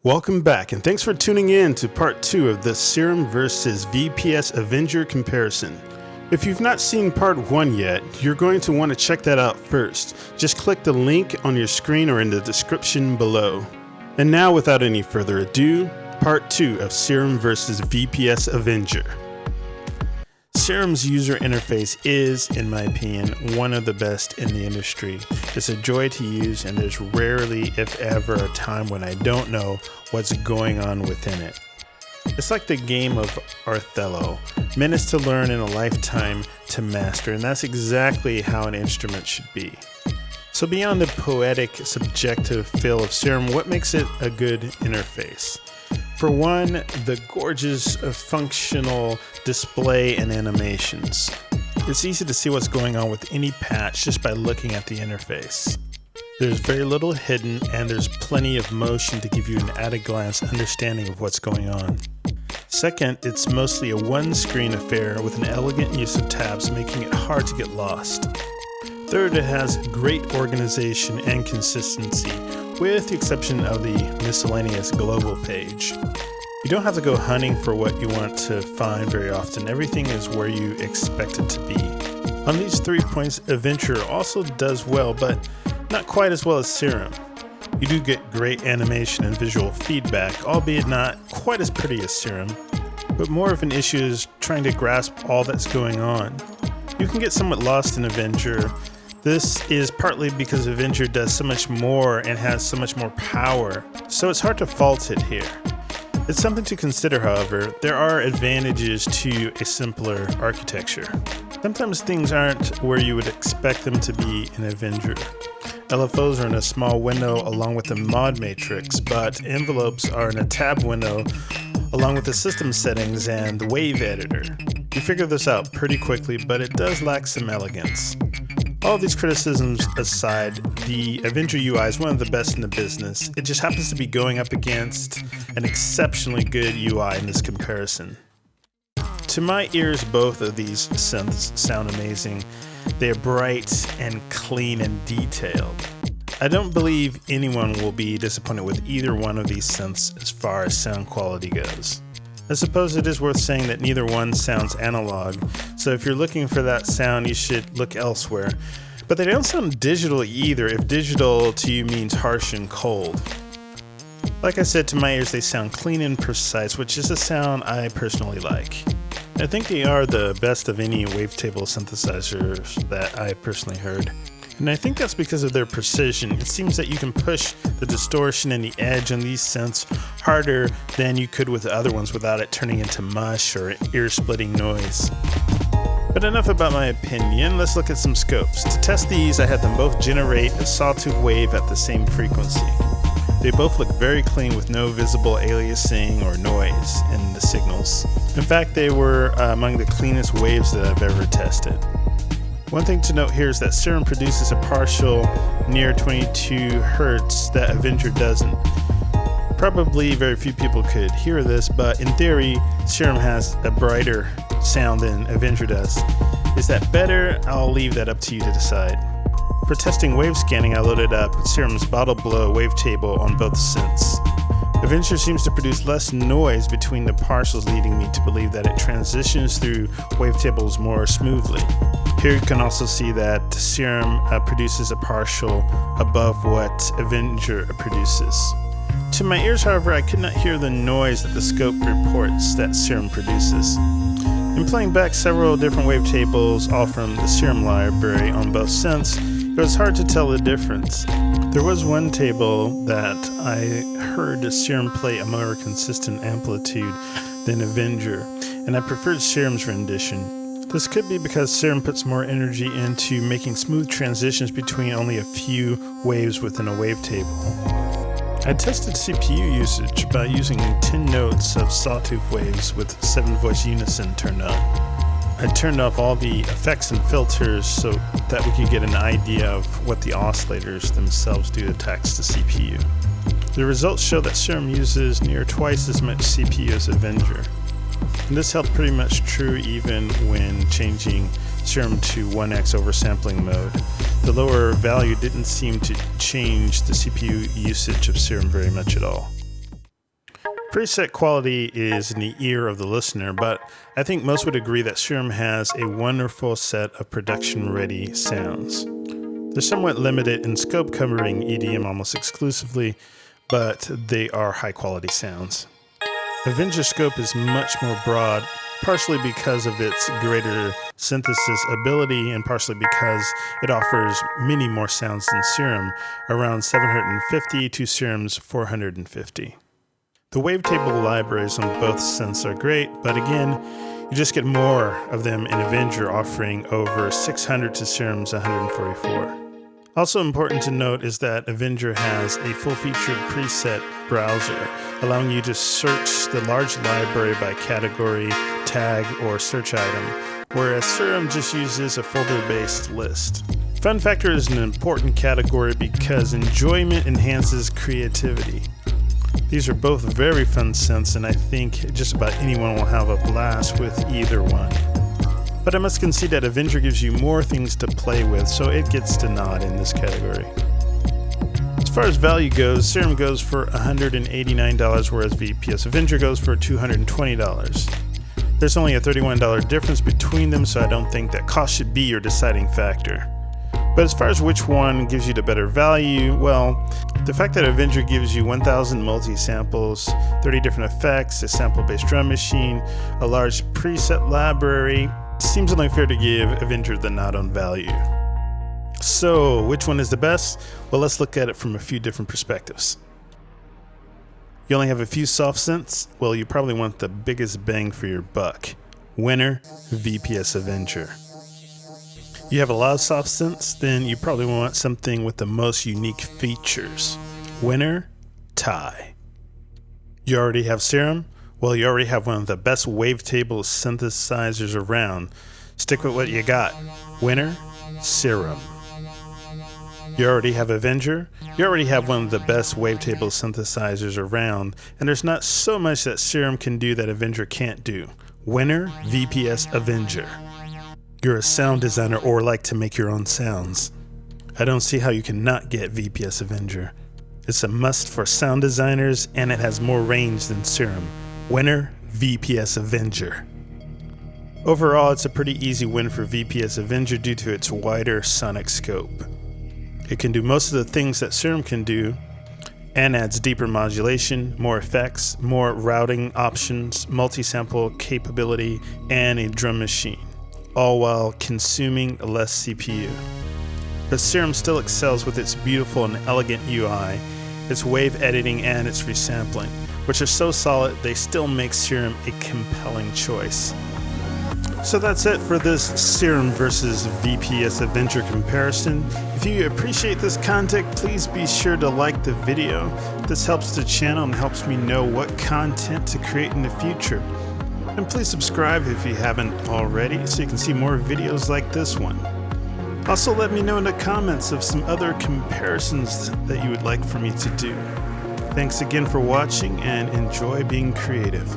Welcome back, and thanks for tuning in to part 2 of the Serum versus VPS Avenger comparison. If you've not seen part 1 yet, you're going to want to check that out first. Just click the link on your screen or in the description below. And now, without any further ado, part 2 of Serum versus VPS Avenger. Serum's user interface is, in my opinion, one of the best in the industry. It's a joy to use, and there's rarely, if ever, a time when I don't know what's going on within it. It's like the game of Othello, minutes to learn and a lifetime to master, and that's exactly how an instrument should be. So beyond the poetic, subjective feel of Serum, what makes it a good interface? For one, the gorgeous functional display and animations. It's easy to see what's going on with any patch just by looking at the interface. There's very little hidden, and there's plenty of motion to give you an at-a-glance understanding of what's going on. Second, it's mostly a one-screen affair with an elegant use of tabs, making it hard to get lost. Third, it has great organization and consistency, with the exception of the miscellaneous global page. You don't have to go hunting for what you want to find very often. Everything is where you expect it to be. On these 3 points, Avenger also does well, but not quite as well as Serum. You do get great animation and visual feedback, albeit not quite as pretty as Serum, but more of an issue is trying to grasp all that's going on. You can get somewhat lost in Avenger. This is partly because Avenger does so much more and has so much more power, so it's hard to fault it here. It's something to consider, however. There are advantages to a simpler architecture. Sometimes things aren't where you would expect them to be in Avenger. LFOs are in a small window along with the mod matrix, but envelopes are in a tab window along with the system settings and the wave editor. You figure this out pretty quickly, but it does lack some elegance. All these criticisms aside, the Avenger UI is one of the best in the business. It just happens to be going up against an exceptionally good UI in this comparison. To my ears, both of these synths sound amazing. They are bright and clean and detailed. I don't believe anyone will be disappointed with either one of these synths as far as sound quality goes. I suppose it is worth saying that neither one sounds analog, so if you're looking for that sound, you should look elsewhere. But they don't sound digital either, if digital to you means harsh and cold. Like I said, to my ears, they sound clean and precise, which is a sound I personally like. I think they are the best of any Wavetable synthesizers that I personally heard. And I think that's because of their precision. It seems that you can push the distortion and the edge on these synths harder than you could with the other ones without it turning into mush or ear-splitting noise. But enough about my opinion, let's look at some scopes. To test these, I had them both generate a sawtooth wave at the same frequency. They both look very clean with no visible aliasing or noise in the signals. In fact, they were among the cleanest waves that I've ever tested. One thing to note here is that Serum produces a partial near 22 Hz that Avenger doesn't. Probably very few people could hear this, but in theory, Serum has a brighter sound than Avenger does. Is that better? I'll leave that up to you to decide. For testing wave scanning, I loaded up Serum's bottle blow wavetable on both synths. Avenger seems to produce less noise between the partials, leading me to believe that it transitions through wavetables more smoothly. Here you can also see that Serum produces a partial above what Avenger produces. To my ears, however, I could not hear the noise that the scope reports that Serum produces. In playing back several different wavetables, all from the Serum library on both synths, it was hard to tell the difference. There was one table that I heard Serum play a more consistent amplitude than Avenger, and I preferred Serum's rendition. This could be because Serum puts more energy into making smooth transitions between only a few waves within a wavetable. I tested CPU usage by using 10 notes of sawtooth waves with 7 voice unison turned on. I turned off all the effects and filters so that we could get an idea of what the oscillators themselves do to tax the CPU. The results show that Serum uses near twice as much CPU as Avenger. And this held pretty much true even when changing Serum to 1x oversampling mode. The lower value didn't seem to change the CPU usage of Serum very much at all. Preset quality is in the ear of the listener, but I think most would agree that Serum has a wonderful set of production-ready sounds. They're somewhat limited in scope, covering EDM almost exclusively, but they are high-quality sounds. Avenger's scope is much more broad, partially because of its greater synthesis ability and partially because it offers many more sounds than Serum, around 750 to Serum's 450. The Wavetable libraries on both synths are great, but again, you just get more of them in Avenger, offering over 600 to Serum's 144. Also important to note is that Avenger has a full-featured preset browser, allowing you to search the large library by category, tag, or search item, whereas Serum just uses a folder-based list. Fun factor is an important category because enjoyment enhances creativity. These are both very fun synths, and I think just about anyone will have a blast with either one. But I must concede that Avenger gives you more things to play with, so it gets the nod in this category. As far as value goes, Serum goes for $189, whereas VPS Avenger goes for $220. There's only a $31 difference between them, so I don't think that cost should be your deciding factor. But as far as which one gives you the better value, well, the fact that Avenger gives you 1,000 multi-samples, 30 different effects, a sample-based drum machine, a large preset library, seems only fair to give Avenger the nod on value. So, which one is the best? Well, let's look at it from a few different perspectives. You only have a few soft synths? Well, you probably want the biggest bang for your buck. Winner, VPS Avenger. You have a lot of soft synths, then you probably want something with the most unique features. Winner, Tie. You already have Serum? Well, you already have one of the best wavetable synthesizers around. Stick with what you got. Winner, Serum. You already have Avenger? You already have one of the best wavetable synthesizers around, and there's not so much that Serum can do that Avenger can't do. Winner, VPS Avenger. You're a sound designer or like to make your own sounds. I don't see how you cannot get VPS Avenger. It's a must for sound designers, and it has more range than Serum. Winner, VPS Avenger. Overall, it's a pretty easy win for VPS Avenger due to its wider sonic scope. It can do most of the things that Serum can do, and adds deeper modulation, more effects, more routing options, multi-sample capability, and a drum machine, all while consuming less CPU. But Serum still excels with its beautiful and elegant UI, its wave editing, and its resampling, which are so solid they still make Serum a compelling choice. So that's it for this Serum versus VPS Avenger comparison. If you appreciate this content, please be sure to like the video. This helps the channel and helps me know what content to create in the future. And please subscribe if you haven't already so you can see more videos like this one. Also, let me know in the comments of some other comparisons that you would like for me to do. Thanks again for watching and enjoy being creative.